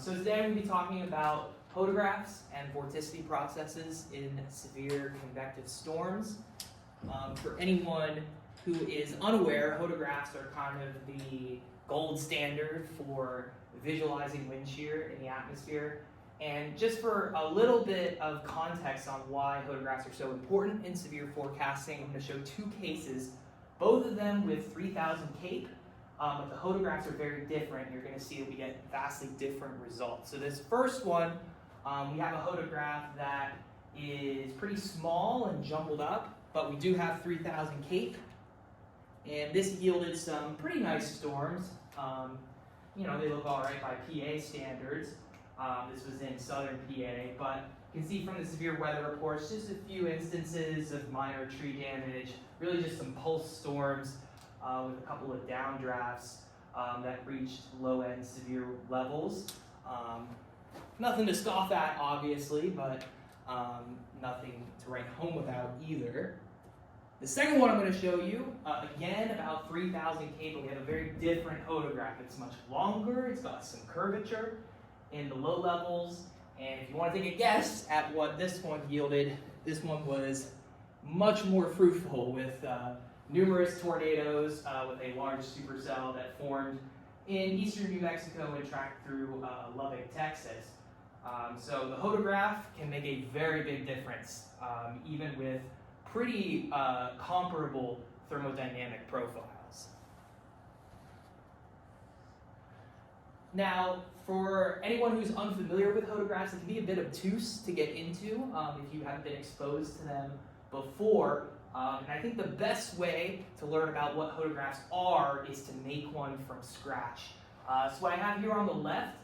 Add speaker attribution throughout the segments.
Speaker 1: So today we'll be talking about hodographs and vorticity processes in severe convective storms. For anyone who is unaware, hodographs are kind of the gold standard for visualizing wind shear in the atmosphere. And just for a little bit of context on why hodographs are so important in severe forecasting, I'm going to show two cases, both of them with 3,000 CAPE. But the hodographs are very different. You're going to see that we get vastly different results. So this first one, we have a hodograph that is pretty small and jumbled up, but we do have 3,000 CAPE. And this yielded some pretty nice storms. They look all right by PA standards. This was in southern PA, but you can see from the severe weather reports just a few instances of minor tree damage, really just some pulse storms with a couple of downdrafts that reached low-end severe levels. Nothing to scoff at, obviously, but nothing to write home about either. The second one I'm going to show you, again, about 3,000 CAPE, but we have a very different hodograph. It's much longer, it's got some curvature in the low levels, and if you want to take a guess at what this one yielded, this one was much more fruitful with numerous tornadoes with a large supercell that formed in eastern New Mexico and tracked through Lubbock, Texas. So the hodograph can make a very big difference, even with pretty comparable thermodynamic profiles. Now, for anyone who's unfamiliar with hodographs, it can be a bit obtuse to get into if you haven't been exposed to them before. And I think the best way to learn about what hodographs are is to make one from scratch. So what I have here on the left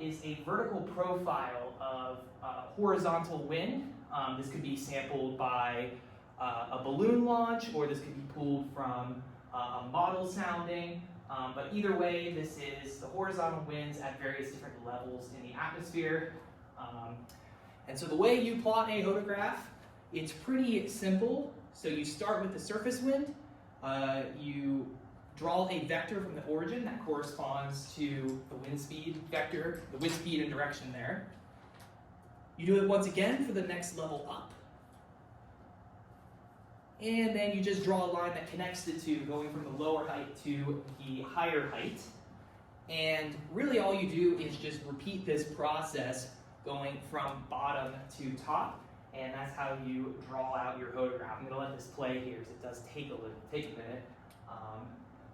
Speaker 1: is a vertical profile of horizontal wind. This could be sampled by a balloon launch, or this could be pulled from a model sounding. But either way, this is the horizontal winds at various different levels in the atmosphere. And so the way you plot a hodograph, it's pretty simple. So you start with the surface wind. You draw a vector from the origin that corresponds to the wind speed vector, the wind speed and direction there. You do it once again for the next level up. And then you just draw a line that connects the two, going from the lower height to the higher height. And really all you do is just repeat this process going from bottom to top. And that's how you draw out your hodograph. I'm going to let this play here, because it does take a minute.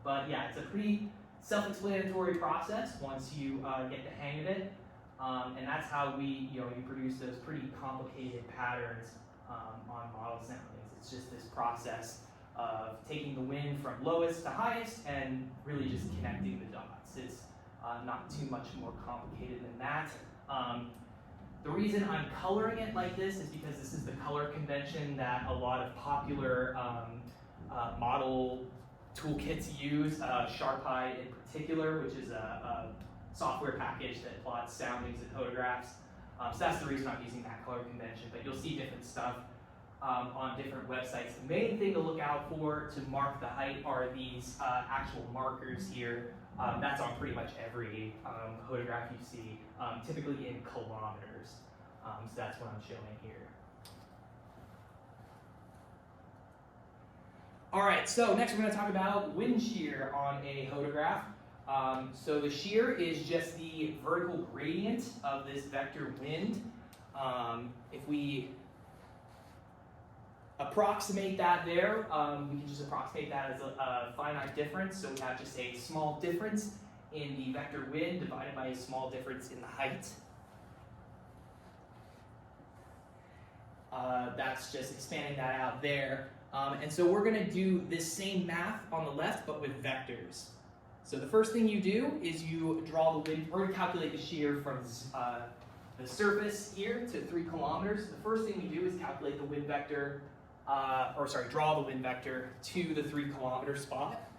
Speaker 1: But yeah, it's a pretty self-explanatory process once you get the hang of it. And that's how you produce those pretty complicated patterns on model soundings. It's just this process of taking the wind from lowest to highest and really just connecting the dots. It's not too much more complicated than that. The reason I'm coloring it like this is because this is the color convention that a lot of popular model toolkits use, SharpEye in particular, which is a software package that plots soundings and hodographs. So that's the reason I'm using that color convention, but you'll see different stuff on different websites. The main thing to look out for to mark the height are these actual markers here. That's on pretty much every hodograph you see, typically in kilometers. So that's what I'm showing here. All right, so next we're going to talk about wind shear on a hodograph. So the shear is just the vertical gradient of this vector wind. If we approximate that there, we can just approximate that as a finite difference. So we have just a small difference in the vector wind divided by a small difference in the height. That's just expanding that out there. And so we're going to do this same math on the left, but with vectors. So the first thing you do is you draw the wind, we're going to calculate the shear from the surface here to 3 kilometers. The first thing we do is calculate the wind vector, draw the wind vector to the 3 kilometer spot.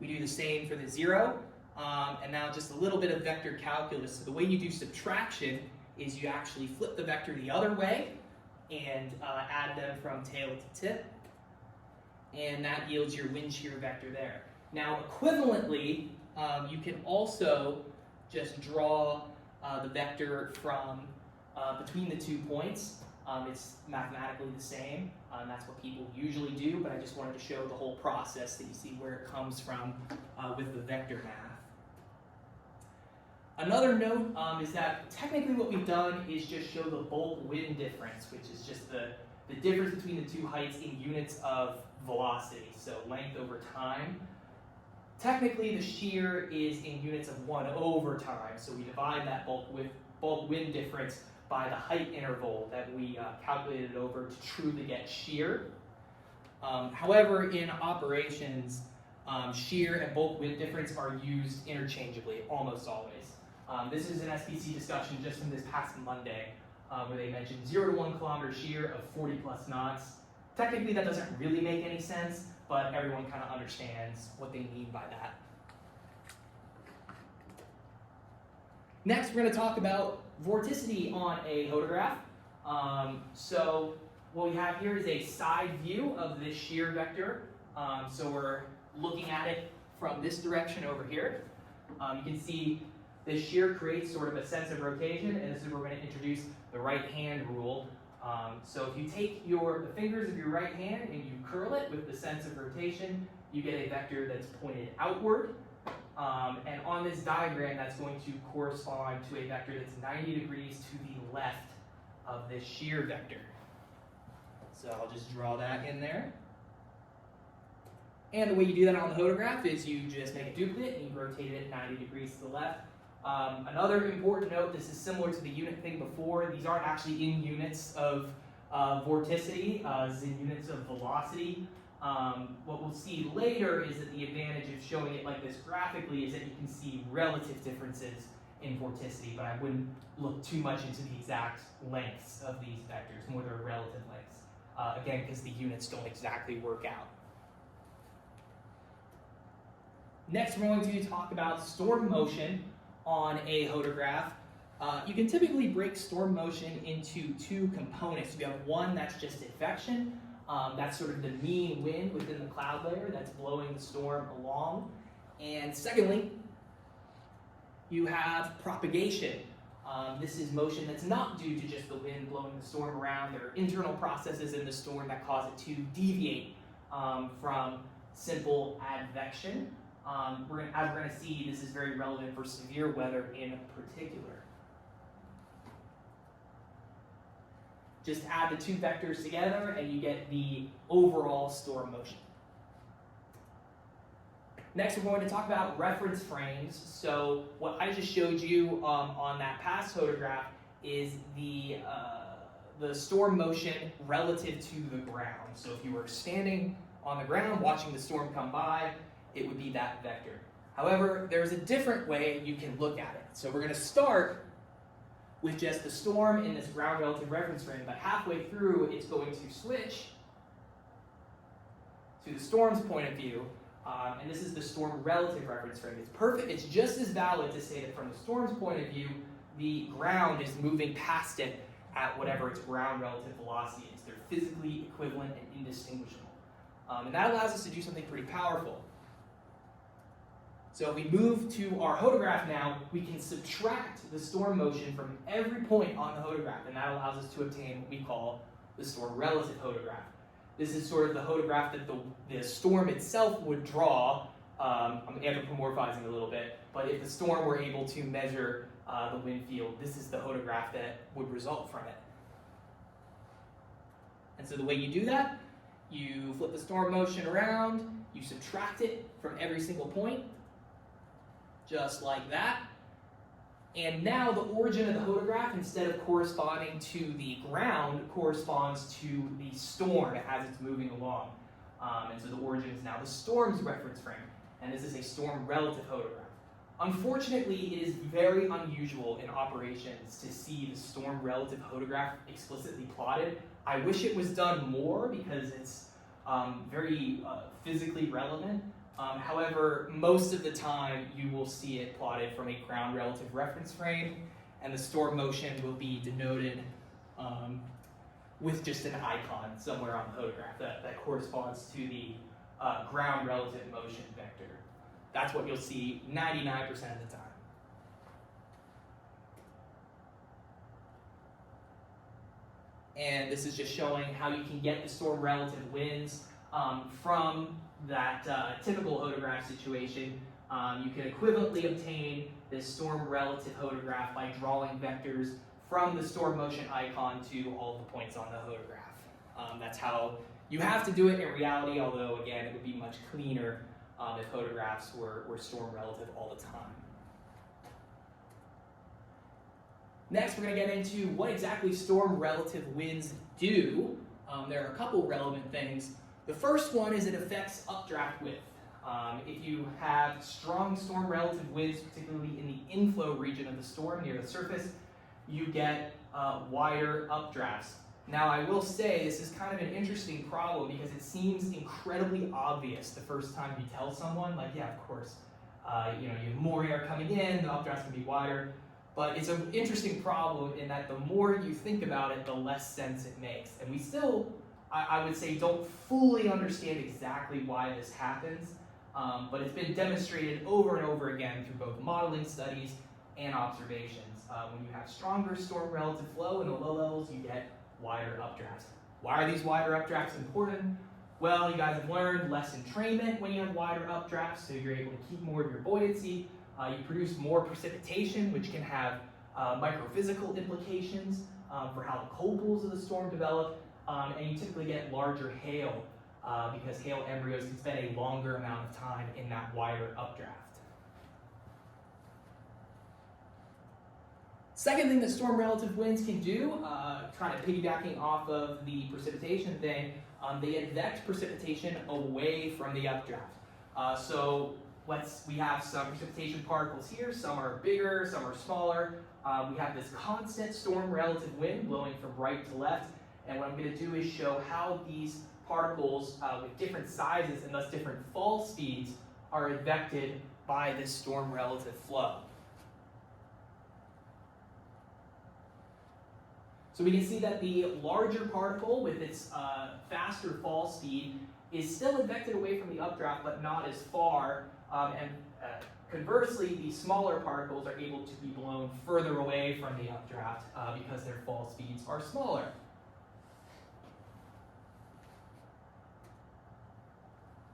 Speaker 1: We do the same for the 0, and now just a little bit of vector calculus. So the way you do subtraction is you actually flip the vector the other way and add them from tail to tip, and that yields your wind shear vector there. Now, equivalently, you can also just draw the vector from between the 2 points. It's mathematically the same. That's what people usually do, but I just wanted to show the whole process that you see where it comes from with the vector math. Another note is that technically what we've done is just show the bulk wind difference, which is just the difference between the two heights in units of velocity, so length over time. Technically, the shear is in units of 1 over time, so we divide that bulk wind difference by the height interval that we calculated over to truly get shear. However, in operations, shear and bulk wind difference are used interchangeably, almost always. This is an SPC discussion just from this past Monday, where they mentioned 0 to 1 kilometer shear of 40 plus knots. Technically, that doesn't really make any sense, but everyone kind of understands what they mean by that. Next, we're going to talk about vorticity on a hodograph. So what we have here is a side view of this shear vector. So we're looking at it from this direction over here. You can see this shear creates sort of a sense of rotation, and this is where we're going to introduce the right hand rule. So if you take the fingers of your right hand and you curl it with the sense of rotation, you get a vector that's pointed outward. And on this diagram, that's going to correspond to a vector that's 90 degrees to the left of this shear vector. So I'll just draw that in there. And the way you do that on the hodograph is you just make a duplicate and you rotate it 90 degrees to the left. Another important note, this is similar to the unit thing before. These aren't actually in units of vorticity, this is in units of velocity. What we'll see later is that the advantage of showing it like this graphically is that you can see relative differences in vorticity, but I wouldn't look too much into the exact lengths of these vectors, more their relative lengths. Again, because the units don't exactly work out. Next, we're going to talk about storm motion on a hodograph. You can typically break storm motion into 2 components. You have one that's just advection. That's sort of the mean wind within the cloud layer that's blowing the storm along. And secondly, you have propagation. This is motion that's not due to just the wind blowing the storm around. There are internal processes in the storm that cause it to deviate from simple advection. As we're going to see, this is very relevant for severe weather in particular. Just add the 2 vectors together and you get the overall storm motion. Next, we're going to talk about reference frames. So what I just showed you on that past hodograph is the storm motion relative to the ground. So if you were standing on the ground watching the storm come by, it would be that vector. However, there's a different way you can look at it. So we're going to start with just the storm in this ground relative reference frame, but halfway through it's going to switch to the storm's point of view, and this is the storm relative reference frame. It's perfect. It's just as valid to say that from the storm's point of view, the ground is moving past it at whatever its ground relative velocity is. They're physically equivalent and indistinguishable. And that allows us to do something pretty powerful. So if we move to our hodograph now, we can subtract the storm motion from every point on the hodograph, and that allows us to obtain what we call the storm relative hodograph. This is sort of the hodograph that the storm itself would draw. I'm anthropomorphizing a little bit, but if the storm were able to measure the wind field, this is the hodograph that would result from it. And so the way you do that, you flip the storm motion around, you subtract it from every single point, just like that. And now the origin of the hodograph, instead of corresponding to the ground, corresponds to the storm as it's moving along. And so the origin is now the storm's reference frame, and this is a storm relative hodograph. Unfortunately, it is very unusual in operations to see the storm relative hodograph explicitly plotted. I wish it was done more because it's very physically relevant. However, most of the time you will see it plotted from a ground relative reference frame, and the storm motion will be denoted with just an icon somewhere on the hodograph that corresponds to the ground relative motion vector. That's what you'll see 99% of the time. and this is just showing how you can get the storm relative winds from that typical hodograph situation. You can equivalently obtain this storm relative hodograph by drawing vectors from the storm motion icon to all the points on the hodograph. That's how you have to do it in reality, although again, it would be much cleaner if hodographs were storm relative all the time. Next, we're going to get into what exactly storm relative winds do. There are a couple relevant things. The first one is it affects updraft width. If you have strong storm relative winds, particularly in the inflow region of the storm near the surface, you get wider updrafts. Now, I will say this is kind of an interesting problem because it seems incredibly obvious the first time you tell someone, like, yeah, of course, you have more air coming in, the updrafts can be wider. But it's an interesting problem in that the more you think about it, the less sense it makes. And we still, I would say, don't fully understand exactly why this happens. But it's been demonstrated over and over again through both modeling studies and observations. When you have stronger storm relative flow in the low levels, you get wider updrafts. Why are these wider updrafts important? Well, you guys have learned less entrainment when you have wider updrafts, so you're able to keep more of your buoyancy. You produce more precipitation, which can have microphysical implications for how the cold pools of the storm develop, and you typically get larger hail because hail embryos can spend a longer amount of time in that wider updraft. Second thing that storm relative winds can do, kind of piggybacking off of the precipitation thing, they advect precipitation away from the updraft. So we have some precipitation particles here, some are bigger, some are smaller. We have this constant storm relative wind blowing from right to left, and what I'm going to do is show how these particles with different sizes and thus different fall speeds are advected by this storm relative flow. So we can see that the larger particle with its faster fall speed is still advected away from the updraft, but not as far. Conversely, the smaller particles are able to be blown further away from the updraft because their fall speeds are smaller.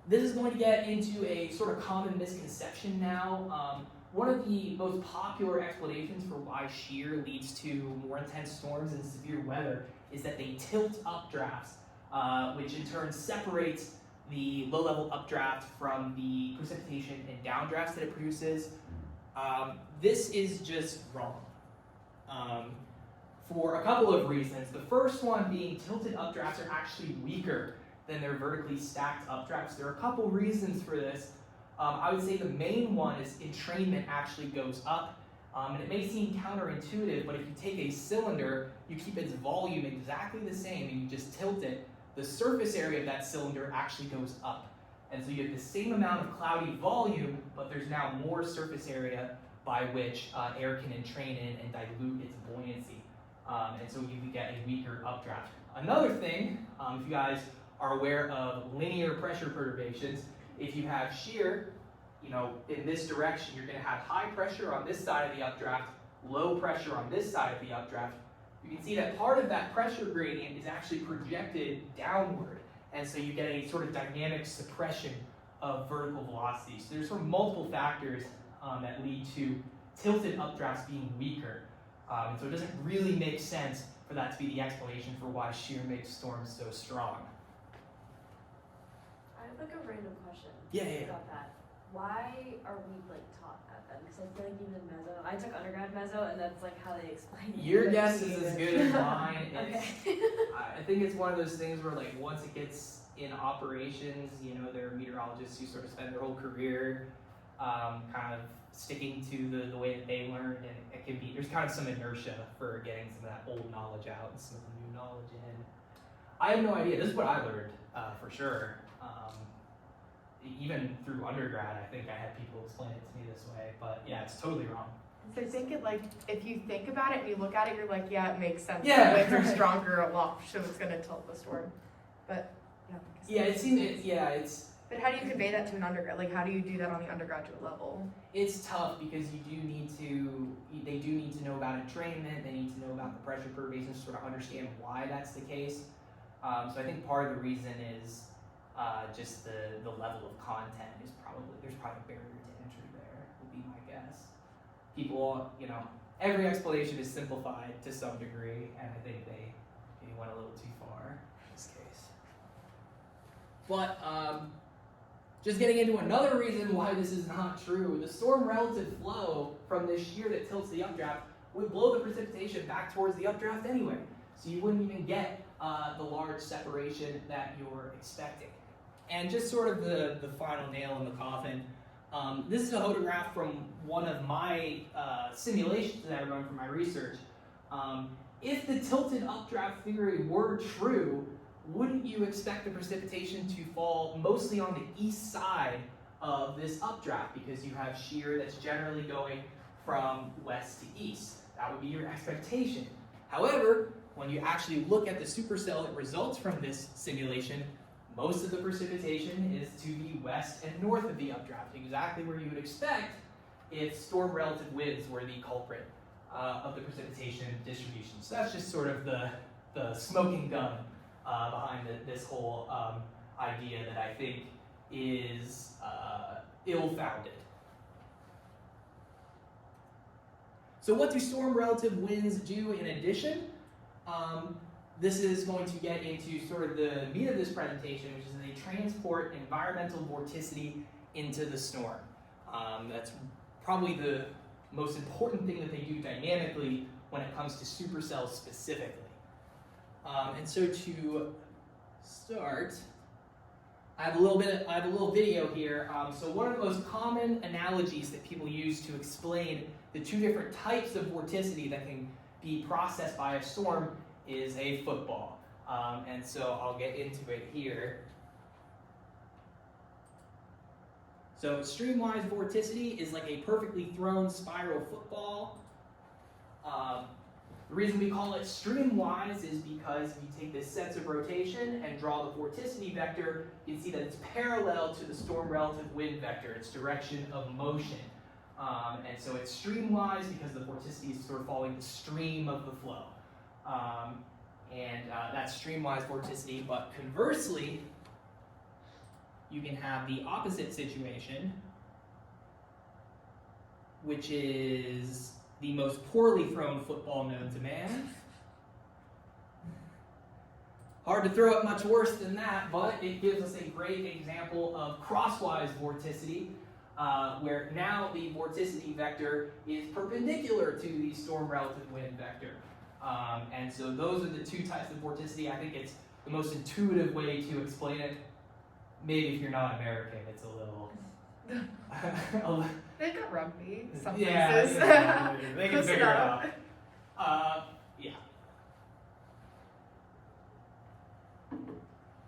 Speaker 1: This is going to get into a sort of common misconception now. One of the most popular explanations for why shear leads to more intense storms and severe weather is that they tilt updrafts, which in turn separates the low-level updraft from the precipitation and downdrafts that it produces. This is just wrong for a couple of reasons. The first one being tilted updrafts are actually weaker than their vertically stacked updrafts. There are a couple reasons for this. I would say the main one is entrainment actually goes up. And it may seem counterintuitive, but if you take a cylinder, you keep its volume exactly the same and you just tilt it, the surface area of that cylinder actually goes up. And so you have the same amount of cloudy volume, but there's now more surface area by which air can entrain in and dilute its buoyancy. And so you can get a weaker updraft. Another thing, if you guys are aware of linear pressure perturbations, if you have shear, in this direction, you're going to have high pressure on this side of the updraft, low pressure on this side of the updraft. You can see that part of that pressure gradient is actually projected downward, and so you get a sort of dynamic suppression of vertical velocity. So there's sort of multiple factors that lead to tilted updrafts being weaker. And so it doesn't really make sense for that to be the explanation for why shear makes storms so strong.
Speaker 2: I have a random question
Speaker 1: Yeah.
Speaker 2: about that. Why are we taught that then? Because I feel like even in meso, I took undergrad meso, and that's how they explain it.
Speaker 1: Your guess is as good as mine.
Speaker 2: Okay.
Speaker 1: I think it's one of those things where once it gets in operations, there are meteorologists who sort of spend their whole career kind of sticking to the way that they learned, and it can be, there's kind of some inertia for getting some of that old knowledge out and some of the new knowledge in. I have no idea. This is what I learned for sure. Even through undergrad, I think I had people explain it to me this way, but yeah, it's totally wrong.
Speaker 3: So I think if you think about it and you look at it, you're like, yeah, it makes sense.
Speaker 1: Yeah,
Speaker 3: The winds are
Speaker 1: right.
Speaker 3: stronger aloft, so it's going to tilt the storm. But
Speaker 1: Yeah, it seems.
Speaker 3: But how do you convey that to an undergrad? Like, how do you do that on the undergraduate level?
Speaker 1: It's tough because they do need to know about entrainment, they need to know about the pressure perturbations to sort of understand why that's the case. So I think part of the reason is just the level of content is there's probably a barrier to entry there, would be my guess. People, every explanation is simplified to some degree, and I think they maybe went a little too far in this case. But just getting into another reason why this is not true, the storm relative flow from this shear that tilts the updraft would blow the precipitation back towards the updraft anyway. So you wouldn't even get the large separation that you're expecting. And just sort of the final nail in the coffin, this is a hodograph from one of my simulations that I run for my research. If the tilted updraft theory were true, wouldn't you expect the precipitation to fall mostly on the east side of this updraft because you have shear that's generally going from west to east? That would be your expectation. However, when you actually look at the supercell that results from this simulation, most of the precipitation is to the west and north of the updraft, exactly where you would expect if storm relative winds were the culprit of the precipitation distribution. So that's just sort of the smoking gun behind this whole idea that I think is ill-founded. So what do storm relative winds do in addition? This is going to get into sort of the meat of this presentation, which is they transport environmental vorticity into the storm. That's probably the most important thing that they do dynamically when it comes to supercells specifically. And so to start, I have a little video here. So one of the most common analogies that people use to explain the two different types of vorticity that can be processed by a storm is a football. And so I'll get into it here. So streamwise vorticity is like a perfectly thrown spiral football. The reason we call it streamwise is because if you take this sense of rotation and draw the vorticity vector, you can see that it's parallel to the storm relative wind vector, its direction of motion. And so it's streamwise because the vorticity is sort of following the stream of the flow. That's streamwise vorticity, but conversely, you can have the opposite situation, which is the most poorly thrown football known to man. Hard to throw it much worse than that, but it gives us a great example of crosswise vorticity, where now the vorticity vector is perpendicular to the storm relative wind vector. And so those are the two types of vorticity. I think it's the most intuitive way to explain it. Maybe if you're not American, it's a little...
Speaker 3: They've got rugby, some
Speaker 1: yeah,
Speaker 3: places.
Speaker 1: Yeah, they can figure it out. Yeah.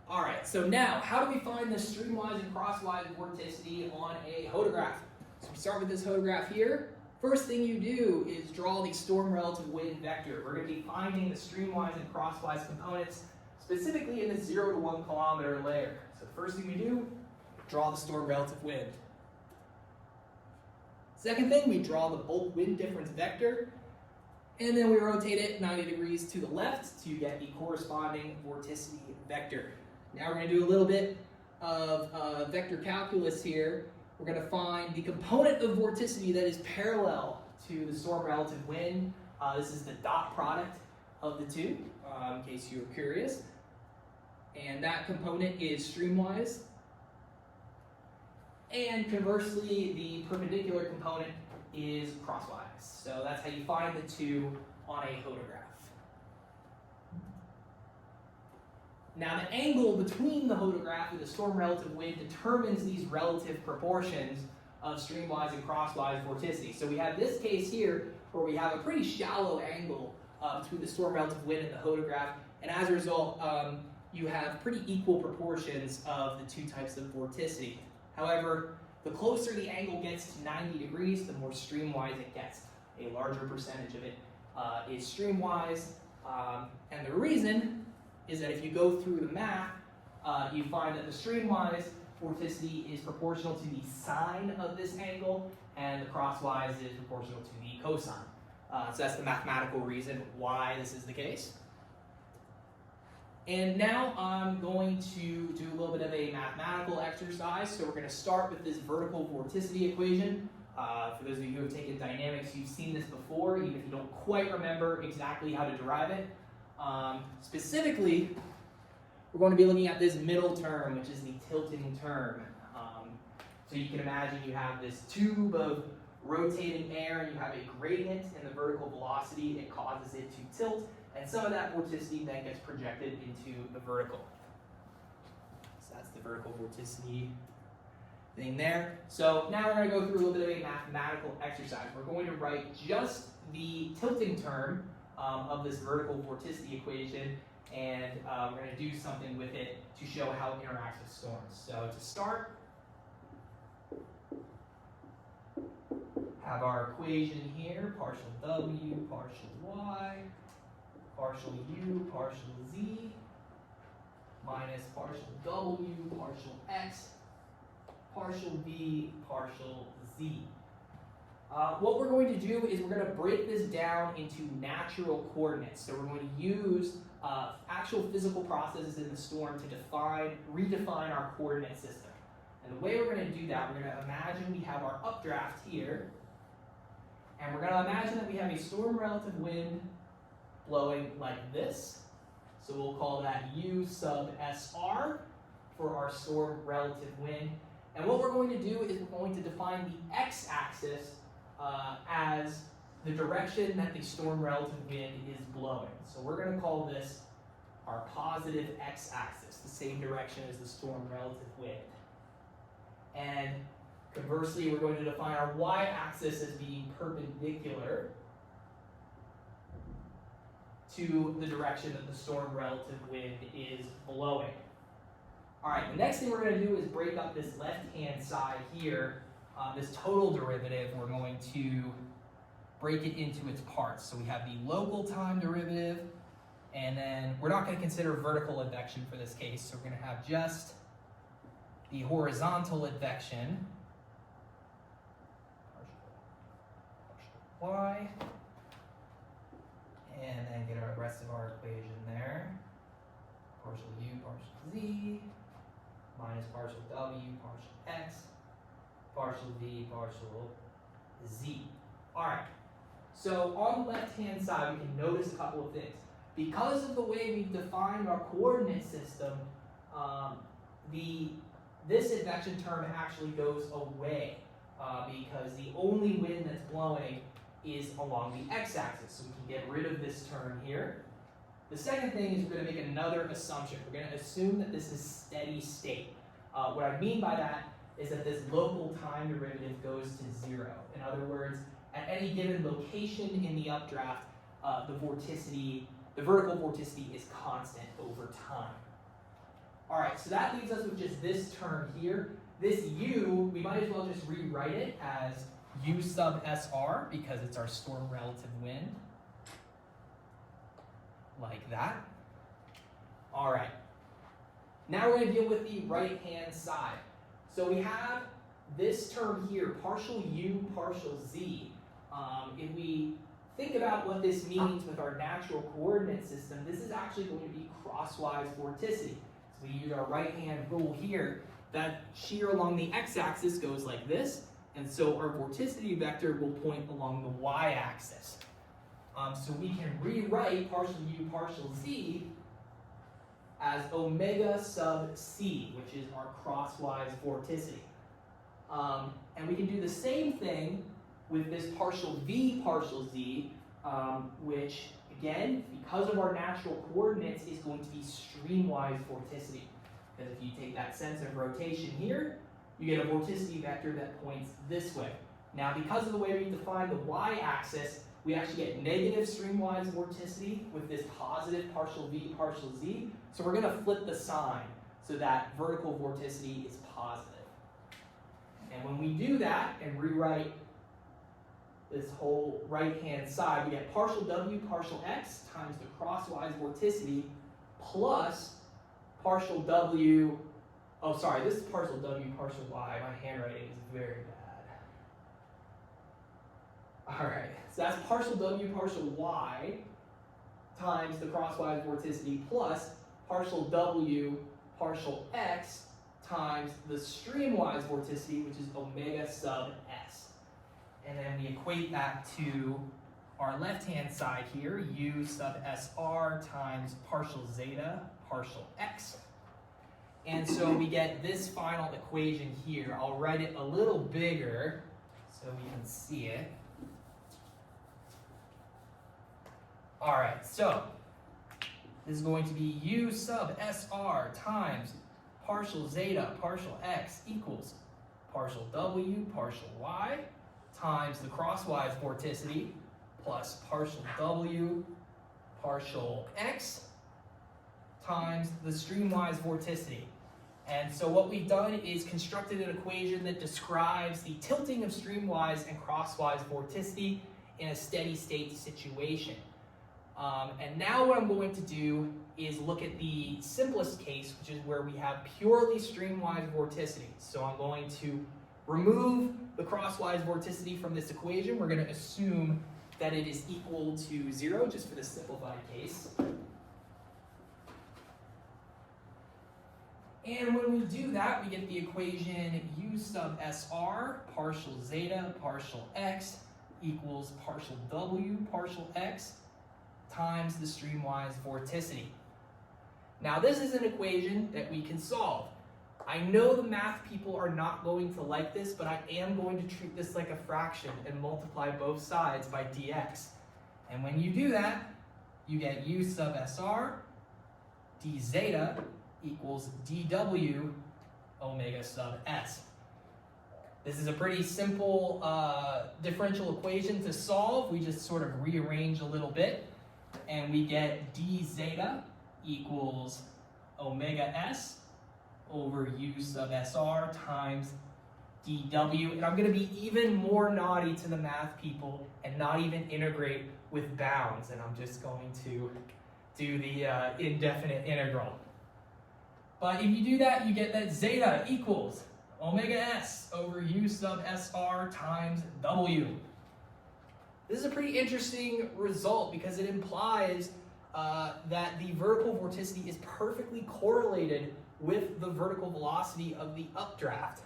Speaker 1: All right, so now, how do we find the streamwise and crosswise vorticity on a hodograph? So we start with this hodograph here. First thing you do is draw the storm relative wind vector. We're going to be finding the streamwise and crosswise components specifically in the 0 to 1 kilometer layer. So the first thing we do, draw the storm relative wind. Second thing, we draw the bulk wind difference vector, and then we rotate it 90 degrees to the left to get the corresponding vorticity vector. Now we're going to do a little bit of vector calculus here. We're going to find the component of vorticity that is parallel to the storm relative wind. This is the dot product of the two, in case you were curious. And that component is streamwise. And conversely, the perpendicular component is crosswise. So that's how you find the two on a hodograph. Now the angle between the hodograph and the storm relative wind determines these relative proportions of streamwise and crosswise vorticity. So we have this case here where we have a pretty shallow angle between the storm relative wind and the hodograph, and as a result, you have pretty equal proportions of the two types of vorticity. However, the closer the angle gets to 90 degrees, the more streamwise it gets. A larger percentage of it is streamwise, and the reason is that if you go through the math, you find that the streamwise vorticity is proportional to the sine of this angle, and the crosswise is proportional to the cosine. So that's the mathematical reason why this is the case. And now I'm going to do a little bit of a mathematical exercise. So we're going to start with this vertical vorticity equation. For those of you who have taken dynamics, you've seen this before, even if you don't quite remember exactly how to derive it. Specifically, we're going to be looking at this middle term, which is the tilting term. So you can imagine you have this tube of rotating air, and you have a gradient in the vertical velocity. It causes it to tilt, and some of that vorticity then gets projected into the vertical. So that's the vertical vorticity thing there. So now we're going to go through a little bit of a mathematical exercise. We're going to write just the tilting term of this vertical vorticity equation, and we're going to do something with it to show how it interacts with storms. So to start, have our equation here, partial w, partial y, partial u, partial z, minus partial w, partial x, partial v, partial z. What we're going to do is we're going to break this down into natural coordinates. So we're going to use actual physical processes in the storm to redefine our coordinate system. And the way we're going to do that, we're going to imagine we have our updraft here, and we're going to imagine that we have a storm relative wind blowing like this. So we'll call that U sub SR for our storm relative wind. And what we're going to do is we're going to define the x-axis as the direction that the storm relative wind is blowing. So we're going to call this our positive x-axis, the same direction as the storm relative wind. And conversely, we're going to define our y-axis as being perpendicular to the direction that the storm relative wind is blowing. All right, the next thing we're going to do is break up this left-hand side here, this total derivative. We're going to break it into its parts. So we have the local time derivative, and then we're not going to consider vertical advection for this case, so we're going to have just the horizontal advection, partial y, and then get our rest of our equation there, partial u, partial z, minus partial w, partial x, partial v, partial z. All right, so on the left-hand side, we can notice a couple of things. Because of the way we've defined our coordinate system, this advection term actually goes away because the only wind that's blowing is along the x-axis, so we can get rid of this term here. The second thing is we're going to make another assumption. We're going to assume that this is steady state. What I mean by that is that this local time derivative goes to 0. In other words, at any given location in the updraft, the vertical vorticity is constant over time. All right, so that leaves us with just this term here. This u, we might as well just rewrite it as u sub SR because it's our storm relative wind, like that. All right, now we're going to deal with the right-hand side. So we have this term here, partial u, partial z. If we think about what this means with our natural coordinate system, this is actually going to be crosswise vorticity. So we use our right-hand rule here. That shear along the x-axis goes like this, and so our vorticity vector will point along the y-axis. So we can rewrite partial u, partial z as omega sub c, which is our crosswise vorticity. And we can do the same thing with this partial v, partial z, which, again, because of our natural coordinates, is going to be streamwise vorticity. Because if you take that sense of rotation here, you get a vorticity vector that points this way. Now, because of the way we define the y-axis, we actually get negative streamwise vorticity with this positive partial v, partial z. So we're going to flip the sign so that vertical vorticity is positive. And when we do that and rewrite this whole right-hand side, we get partial w, partial x times the crosswise vorticity plus partial w oh sorry, this is partial W, partial Y. My handwriting is very bad. Alright, so that's partial W, partial Y times the crosswise vorticity plus partial W, partial X times the streamwise vorticity, which is omega sub S. And then we equate that to our left-hand side here, U sub SR times partial zeta, partial X. And so we get this final equation here. I'll write it a little bigger so we can see it. All right, so this is going to be U sub SR times partial zeta, partial X equals partial W, partial Y times the crosswise vorticity plus partial W, partial X times the streamwise vorticity. And so what we've done is constructed an equation that describes the tilting of streamwise and crosswise vorticity in a steady state situation. And now what I'm going to do is look at the simplest case, which is where we have purely streamwise vorticity. So I'm going to remove the crosswise vorticity from this equation. We're going to assume that it is equal to 0, just for the simplified case. And when we do that, we get the equation U sub SR, partial zeta, partial X, equals partial W, partial X, times the streamwise vorticity. Now this is an equation that we can solve. I know the math people are not going to like this, but I am going to treat this like a fraction and multiply both sides by dx. And when you do that, you get U sub SR d zeta equals dw omega sub s. This is a pretty simple differential equation to solve. We just sort of rearrange a little bit, and we get d zeta equals omega s over U sub SR times dw. And I'm going to be even more naughty to the math people and not even integrate with bounds, and I'm just going to do the indefinite integral. But if you do that, you get that zeta equals omega s over U sub SR times w. This is a pretty interesting result because it implies that the vertical vorticity is perfectly correlated with the vertical velocity of the updraft.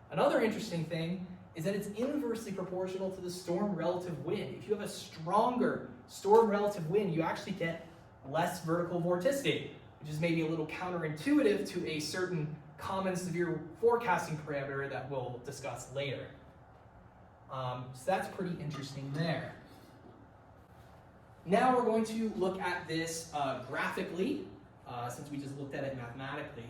Speaker 1: Another interesting thing is that it's inversely proportional to the storm relative wind. If you have a stronger storm relative wind, you actually get less vertical vorticity, which is maybe a little counterintuitive to a certain common severe forecasting parameter that we'll discuss later. So that's pretty interesting there. Now we're going to look at this graphically, since we just looked at it mathematically.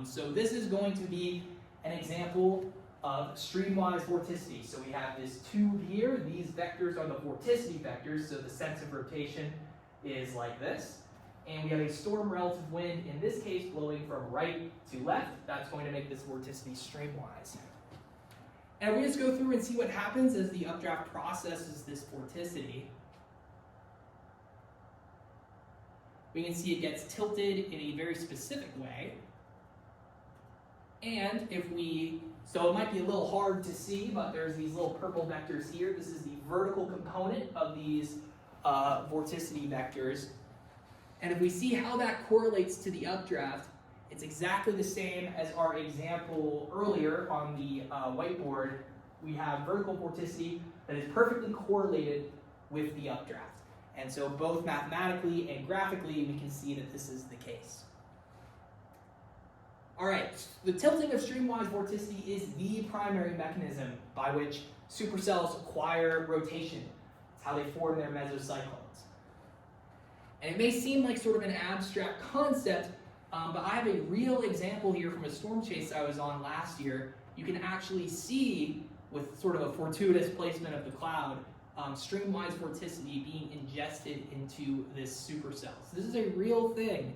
Speaker 1: So this is going to be an example of streamwise vorticity. So we have this tube here. These vectors are the vorticity vectors, so the sense of rotation is like this. And we have a storm relative wind, in this case, blowing from right to left. That's going to make this vorticity streamwise. And we just go through and see what happens as the updraft processes this vorticity. We can see it gets tilted in a very specific way. And if we, so it might be a little hard to see, but there's these little purple vectors here. This is the vertical component of these vorticity vectors. And if we see how that correlates to the updraft, it's exactly the same as our example earlier on the whiteboard. We have vertical vorticity that is perfectly correlated with the updraft. And so both mathematically and graphically, we can see that this is the case. All right, the tilting of streamwise vorticity is the primary mechanism by which supercells acquire rotation. It's how they form their mesocyclones. And it may seem like sort of an abstract concept, but I have a real example here from a storm chase I was on last year. You can actually see, with sort of a fortuitous placement of the cloud, streamwise vorticity being ingested into this supercell. So this is a real thing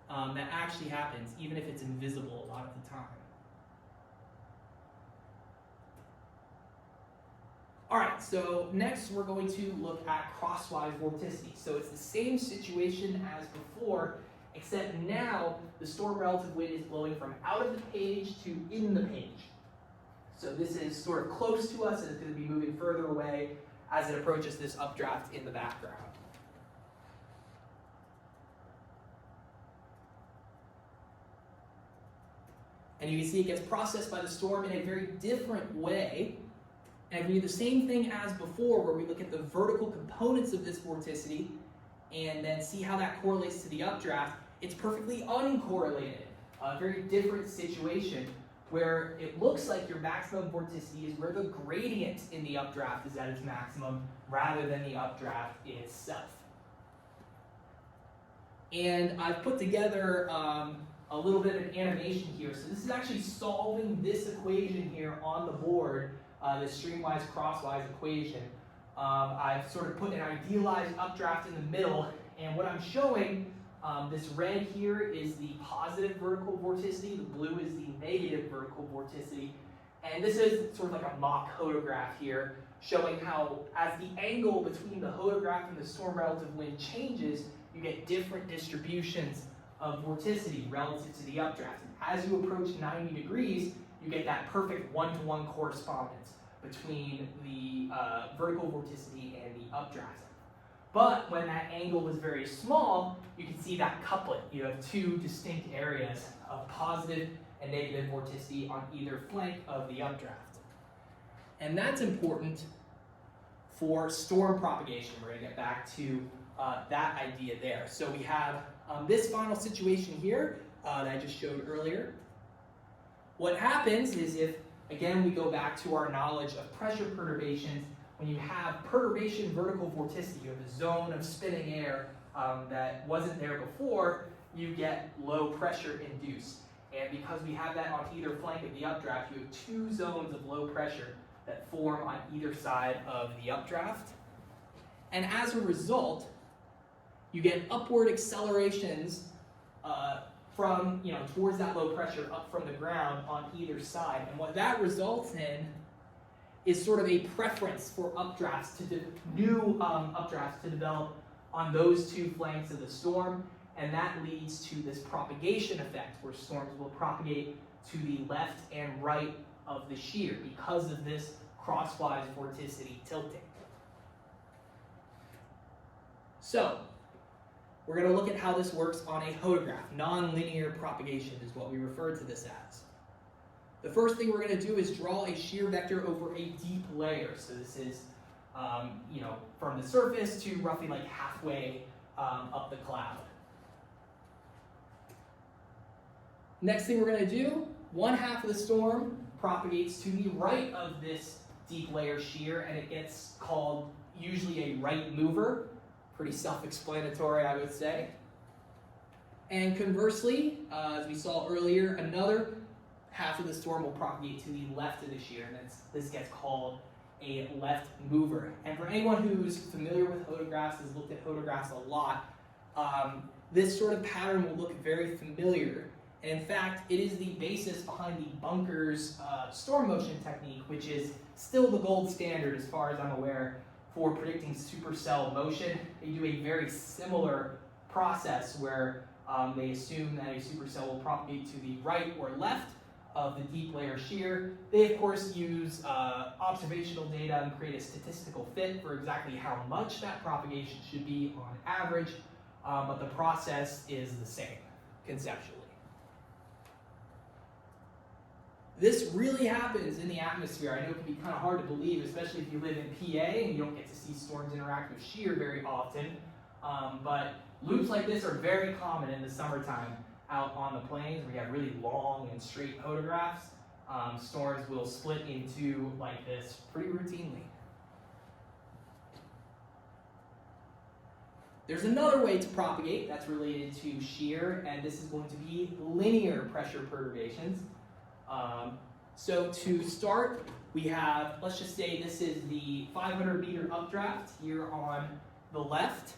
Speaker 1: that actually happens, even if it's invisible a lot of the time. All right, so next we're going to look at crosswise vorticity. So it's the same situation as before, except now the storm relative wind is blowing from out of the page to in the page. So this is sort of close to us, and it's going to be moving further away as it approaches this updraft in the background. And you can see it gets processed by the storm in a very different way. And we do the same thing as before, where we look at the vertical components of this vorticity and then see how that correlates to the updraft. It's perfectly uncorrelated, a very different situation where it looks like your maximum vorticity is where the gradient in the updraft is at its maximum rather than the updraft itself. And I've put together a little bit of an animation here. So this is actually solving this equation here on the board, this streamwise crosswise equation. I've sort of put an idealized updraft in the middle, and what I'm showing, this red here is the positive vertical vorticity, the blue is the negative vertical vorticity, and this is sort of like a mock hodograph here, showing how as the angle between the hodograph and the storm relative wind changes, you get different distributions of vorticity relative to the updraft. And as you approach 90 degrees, you get that perfect one-to-one correspondence between the vertical vorticity and the updraft. But when that angle was very small, you can see that couplet. You have two distinct areas of positive and negative vorticity on either flank of the updraft. And that's important for storm propagation. We're going to get back to that idea there. So we have this final situation here that I just showed earlier. What happens is if, again, we go back to our knowledge of pressure perturbations, when you have perturbation vertical vorticity, you have a zone of spinning air that wasn't there before, you get low pressure induced. And because we have that on either flank of the updraft, you have two zones of low pressure that form on either side of the updraft. And as a result, you get upward accelerations from, towards that low pressure up from the ground on either side. And what that results in is sort of a preference for updrafts new updrafts to develop on those two flanks of the storm, and that leads to this propagation effect where storms will propagate to the left and right of the shear because of this crosswise vorticity tilting. So, we're going to look at how this works on a hodograph. Nonlinear propagation is what we refer to this as. The first thing we're going to do is draw a shear vector over a deep layer. So this is, from the surface to roughly like halfway up the cloud. Next thing we're going to do, one half of the storm propagates to the right of this deep layer shear, and it gets called usually a right mover. Pretty self-explanatory, I would say. And conversely, as we saw earlier, another half of the storm will propagate to the left of the shear, and this gets called a left mover. And for anyone who's familiar with hodographs, has looked at hodographs a lot, this sort of pattern will look very familiar. And in fact, it is the basis behind the Bunker's storm motion technique, which is still the gold standard as far as I'm aware for predicting supercell motion. They do a very similar process where they assume that a supercell will propagate to the right or left of the deep layer shear. They of course use observational data and create a statistical fit for exactly how much that propagation should be on average, but the process is the same conceptually. This really happens in the atmosphere. I know it can be kind of hard to believe, especially if you live in PA and you don't get to see storms interact with shear very often. But loops like this are very common in the summertime out on the plains where you have really long and straight hodographs. Storms will split into like this pretty routinely. There's another way to propagate that's related to shear, and this is going to be linear pressure perturbations. So to start, we have, let's just say this is the 500 meter updraft here on the left.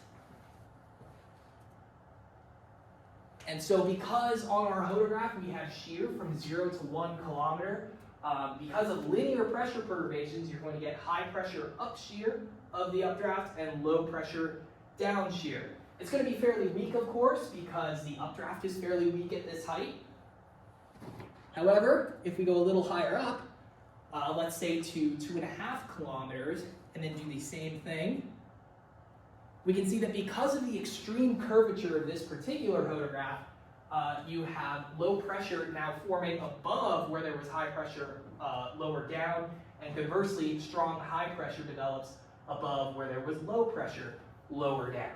Speaker 1: And so because on our hodograph we have shear from 0 to 1 kilometer, because of linear pressure perturbations, you're going to get high pressure up shear of the updraft and low pressure down shear. It's going to be fairly weak, of course, because the updraft is fairly weak at this height. However, if we go a little higher up, let's say to 2.5 kilometers, and then do the same thing, we can see that because of the extreme curvature of this particular hodograph, you have low pressure now forming above where there was high pressure lower down, and conversely, strong high pressure develops above where there was low pressure lower down.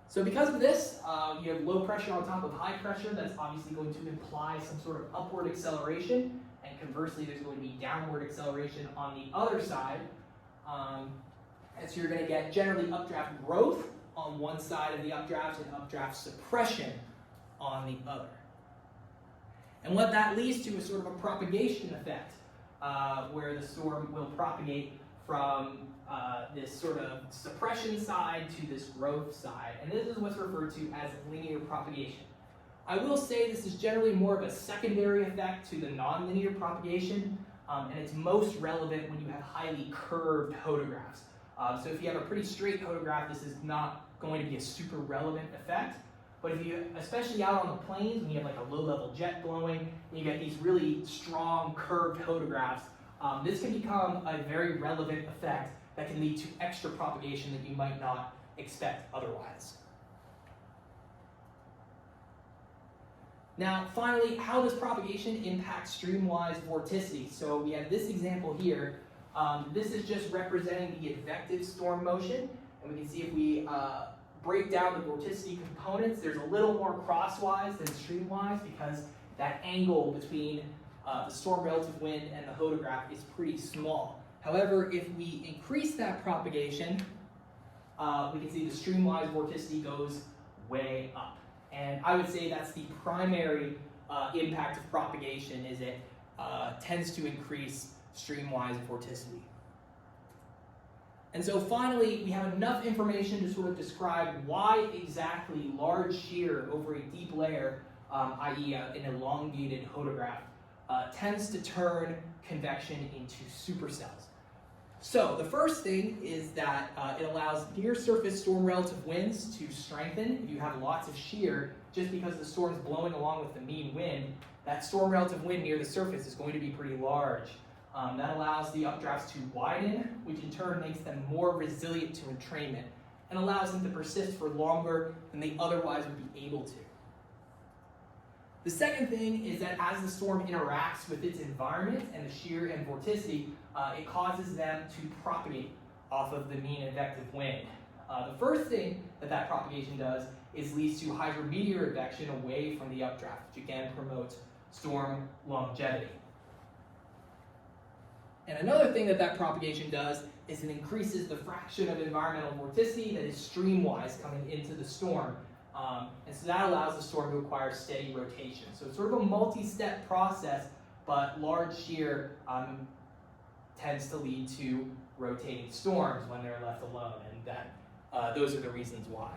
Speaker 1: So because of this, you have low pressure on top of high pressure. That's obviously going to imply some sort of upward acceleration, and conversely, there's going to be downward acceleration on the other side. And so you're going to get generally updraft growth on one side of the updraft and updraft suppression on the other. And what that leads to is sort of a propagation effect, where the storm will propagate from this sort of suppression side to this growth side. And this is what's referred to as linear propagation. I will say this is generally more of a secondary effect to the nonlinear propagation, and it's most relevant when you have highly curved hodographs. So if you have a pretty straight hodograph, this is not going to be a super relevant effect. But if you, especially out on the plains, when you have like a low-level jet blowing, and you get these really strong curved hodographs, this can become a very relevant effect that can lead to extra propagation that you might not expect otherwise. Now, finally, how does propagation impact streamwise vorticity? So we have this example here. This is just representing the advective storm motion, and we can see if we break down the vorticity components, there's a little more crosswise than streamwise because that angle between the storm relative wind and the hodograph is pretty small. However, if we increase that propagation, we can see the streamwise vorticity goes way up. And I would say that's the primary impact of propagation, is it tends to increase streamwise vorticity. And so finally, we have enough information to sort of describe why exactly large shear over a deep layer, i.e. An elongated hodograph, tends to turn convection into supercells. So the first thing is that it allows near surface storm relative winds to strengthen. If you have lots of shear, just because the storm's blowing along with the mean wind, that storm relative wind near the surface is going to be pretty large. That allows the updrafts to widen, which in turn makes them more resilient to entrainment and allows them to persist for longer than they otherwise would be able to. The second thing is that as the storm interacts with its environment and the shear and vorticity, it causes them to propagate off of the mean advective wind. The first thing that propagation does is leads to hydrometeor advection away from the updraft, which again promotes storm longevity. And another thing that propagation does is it increases the fraction of environmental vorticity that is streamwise coming into the storm. And so that allows the storm to acquire steady rotation. So it's sort of a multi-step process, but large shear tends to lead to rotating storms when they're left alone, and that those are the reasons why.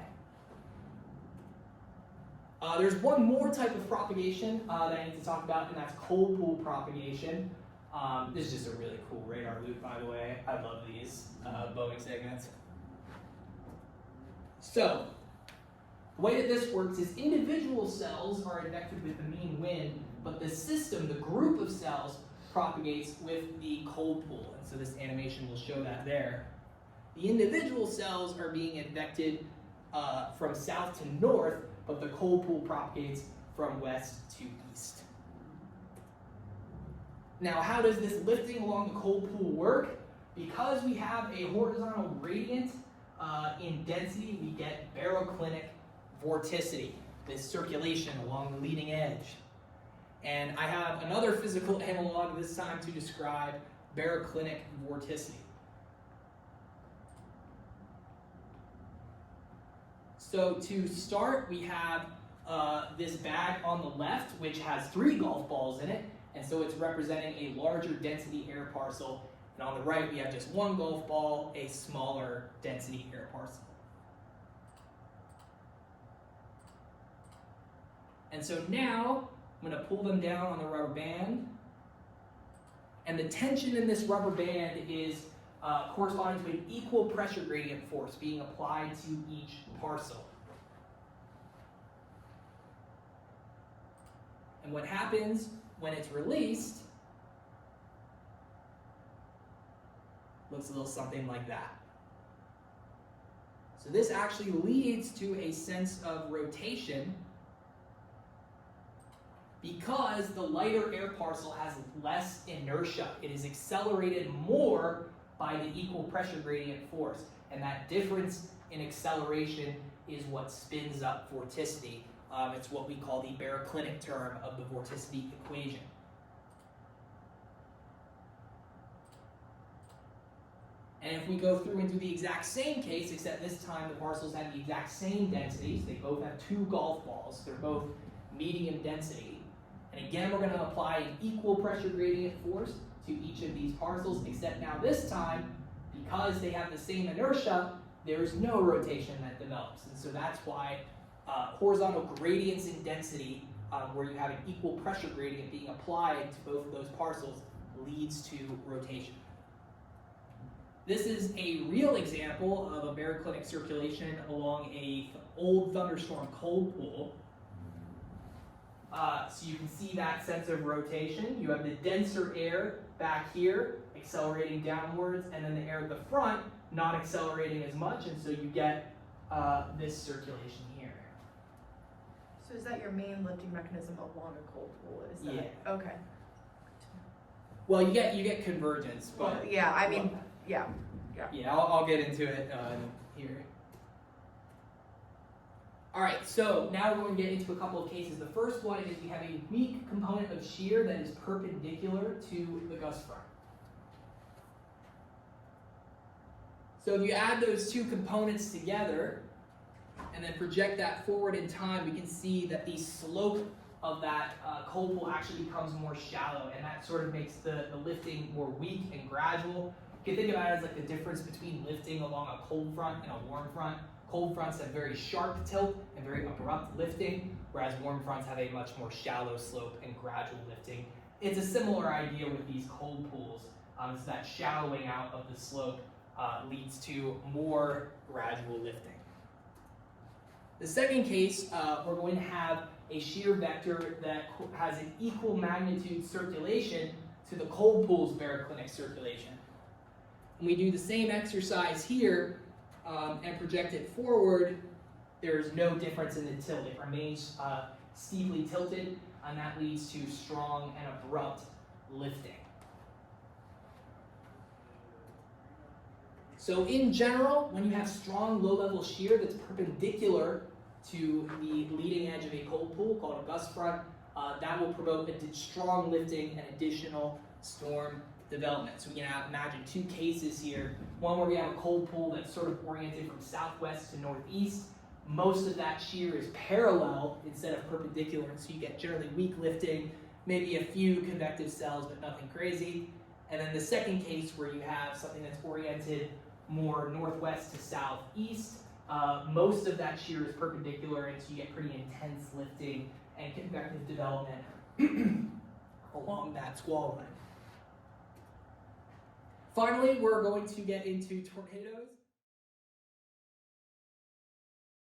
Speaker 1: There's one more type of propagation that I need to talk about, and that's cold pool propagation. This is just a really cool radar loop, by the way. I love these Boeing segments. So, the way that this works is individual cells are advected with the mean wind, but the system, the group of cells, propagates with the cold pool. And so this animation will show that there. The individual cells are being advected from south to north, but the cold pool propagates from west to east. Now, how does this lifting along the cold pool work? Because we have a horizontal gradient in density, we get baroclinic vorticity, this circulation along the leading edge. And I have another physical analog this time to describe baroclinic vorticity. So to start, we have this bag on the left, which has 3 golf balls in it, and so it's representing a larger density air parcel. And on the right, we have just 1 golf ball, a smaller density air parcel. And so now, I'm going to pull them down on the rubber band. And the tension in this rubber band is corresponding to an equal pressure gradient force being applied to each parcel. And what happens when it's released looks a little something like that. So this actually leads to a sense of rotation because the lighter air parcel has less inertia. It is accelerated more by the equal pressure gradient force. And that difference in acceleration is what spins up vorticity. It's what we call the baroclinic term of the vorticity equation. And if we go through and do the exact same case, except this time the parcels have the exact same densities, they both have 2 golf balls, they're both medium density. And again, we're going to apply an equal pressure gradient force to each of these parcels, except now this time, because they have the same inertia, there's no rotation that develops. And so that's why horizontal gradients in density, where you have an equal pressure gradient being applied to both of those parcels, leads to rotation. This is a real example of a baroclinic circulation along an old thunderstorm cold pool. So you can see that sense of rotation. You have the denser air back here accelerating downwards, and then the air at the front not accelerating as much, and so you get this circulation here.
Speaker 3: So is that your main lifting mechanism along a cold pool? Is that
Speaker 1: Yeah.
Speaker 3: okay?
Speaker 1: Well, you get convergence, but
Speaker 3: Well, yeah, I mean, yeah.
Speaker 1: yeah, I'll get into it here. All right, so now we're going to get into a couple of cases. The first one is we have a weak component of shear that is perpendicular to the gust front. So if you add those two components together and then project that forward in time, we can see that the slope of that cold pool actually becomes more shallow, and that sort of makes the lifting more weak and gradual. You can think about it as like the difference between lifting along a cold front and a warm front. Cold fronts have very sharp tilt and very abrupt lifting, whereas warm fronts have a much more shallow slope and gradual lifting. It's a similar idea with these cold pools. So that shallowing out of the slope leads to more gradual lifting. The second case, we're going to have a shear vector that has an equal magnitude circulation to the cold pool's baroclinic circulation. When we do the same exercise here and project it forward, there's no difference in the tilt. It remains steeply tilted, and that leads to strong and abrupt lifting. So in general, when you have strong low-level shear that's perpendicular to the leading edge of a cold pool called a gust front, that will promote strong lifting and additional storm development. So we can imagine two cases here. One where we have a cold pool that's sort of oriented from southwest to northeast. Most of that shear is parallel instead of perpendicular, and so you get generally weak lifting, maybe a few convective cells, but nothing crazy. And then the second case where you have something that's oriented more northwest to southeast, most of that shear is perpendicular, and so you get pretty intense lifting and convective development along that squall line. Finally, we're going to get into tornadoes.